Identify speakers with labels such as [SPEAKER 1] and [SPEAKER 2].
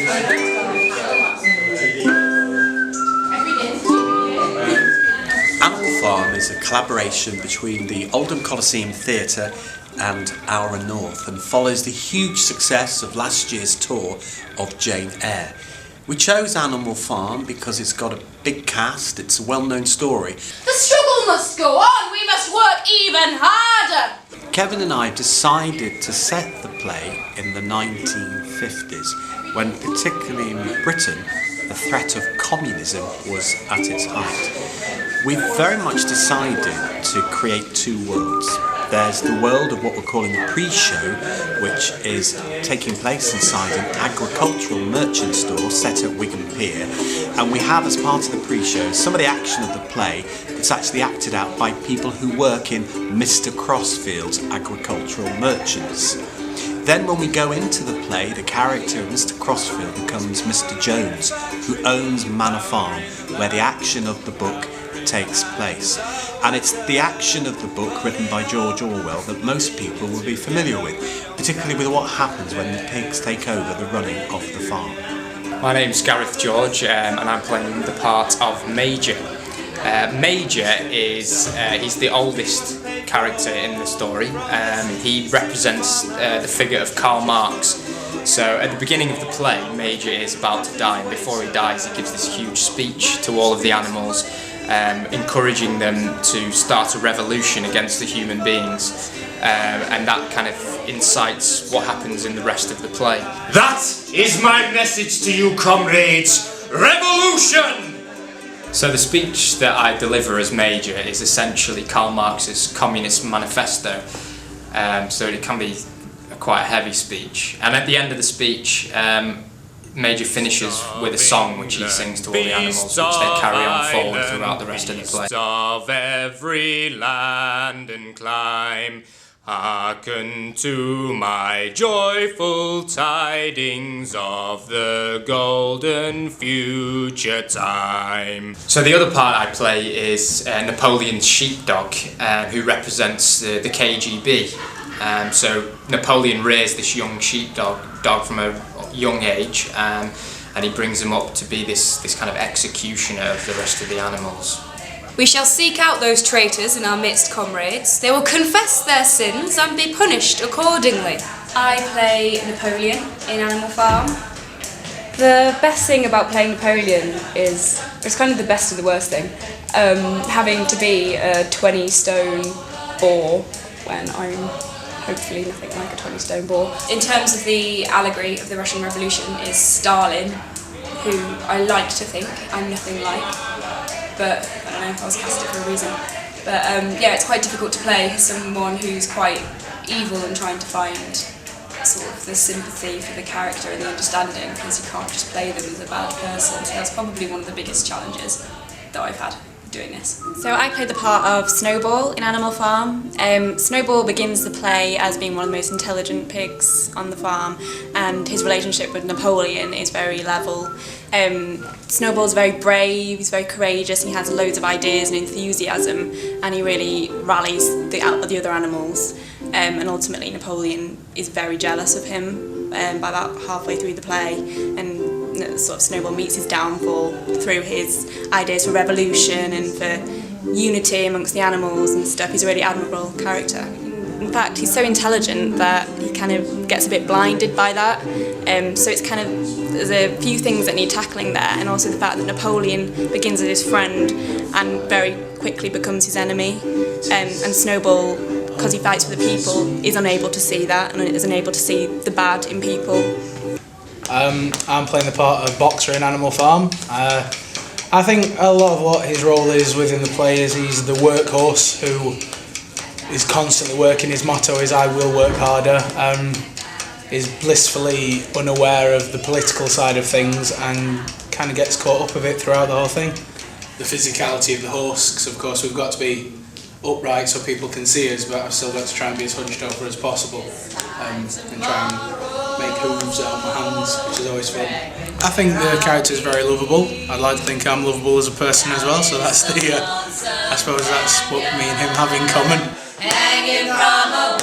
[SPEAKER 1] Animal Farm is a collaboration between the Oldham Coliseum Theatre and Our North and follows the huge success of last year's tour of Jane Eyre. We chose Animal Farm because it's got a big cast, it's a well-known story.
[SPEAKER 2] The struggle must go on, we must work even harder!
[SPEAKER 1] Kevin and I decided to set the play in the 1950s, when particularly in Britain, the threat of communism was at its height. We very much decided to create two worlds. There's the world of what we're calling the pre-show, which is taking place inside an agricultural merchant store set at Wigan Pier, and we have as part of the pre-show some of the action of the play that's actually acted out by people who work in Mr. Crossfield's agricultural merchants. Then when we go into the play, the character of Mr. Crossfield becomes Mr. Jones, who owns Manor Farm, where the action of the book takes place. And it's the action of the book written by George Orwell that most people will be familiar with, particularly with what happens when the pigs take over the running of the farm.
[SPEAKER 3] My name's Gareth George and I'm playing the part of Major. Major is he's the oldest character in the story. He represents the figure of Karl Marx. So at the beginning of the play, Major is about to die, and before he dies he gives this huge speech to all of the animals, encouraging them to start a revolution against the human beings, and that kind of incites what happens in the rest of the play.
[SPEAKER 4] That is my message to you, comrades! Revolution!
[SPEAKER 3] So the speech that I deliver as Major is essentially Karl Marx's Communist Manifesto, so it can be quite a heavy speech, and at the end of the speech Major finishes with a song which he sings to all the animals, which they carry on forward throughout the rest of the play.
[SPEAKER 4] Of every land and clime, hearken to my joyful tidings of the golden future time.
[SPEAKER 3] So the other part I play is Napoleon's sheepdog, who represents the KGB. So Napoleon raised this young sheepdog from a young age, and he brings him up to be this kind of executioner of the rest of the animals.
[SPEAKER 2] We shall seek out those traitors in our midst, comrades. They will confess their sins and be punished accordingly. I play Napoleon in Animal Farm. The best thing about playing Napoleon is it's kind of the best of the worst thing. Having to be a 20-stone boar when I'm hopefully nothing like a 20-stone boar. In terms of the allegory of the Russian Revolution is Stalin, who I like to think I'm nothing like, but I don't know if I was casted for a reason. But yeah, it's quite difficult to play someone who's quite evil and trying to find sort of the sympathy for the character and the understanding, because you can't just play them as a bad person. So that's probably one of the biggest challenges that I've had doing this.
[SPEAKER 5] So I played the part of Snowball in Animal Farm. Snowball begins the play as being one of the most intelligent pigs on the farm, and his relationship with Napoleon is very level. Snowball's very brave, he's very courageous, and he has loads of ideas and enthusiasm, and he really rallies the other animals. And ultimately Napoleon is very jealous of him by about halfway through the play, and sort of Snowball meets his downfall through his ideas for revolution and for unity amongst the animals and stuff. He's a really admirable character. In fact, he's so intelligent that he kind of gets a bit blinded by that. So it's kind of, there's a few things that need tackling there, and also the fact that Napoleon begins as his friend and very quickly becomes his enemy. And Snowball, because he fights for the people, is unable to see that and is unable to see the bad in people.
[SPEAKER 6] I'm playing the part of Boxer in Animal Farm. I think a lot of what his role is within the play is he's the workhorse who is constantly working. His motto is "I will work harder." Is blissfully unaware of the political side of things and kind of gets caught up with it throughout the whole thing. The physicality of the horse, because of course we've got to be upright so people can see us, but I've still got to try and be as hunched over as possible and try and make hooves out of my hands, which is always fun. I think the character is very lovable. I'd like to think I'm lovable as a person as well, so that's I suppose that's what me and him have in common.
[SPEAKER 2] Hanging from a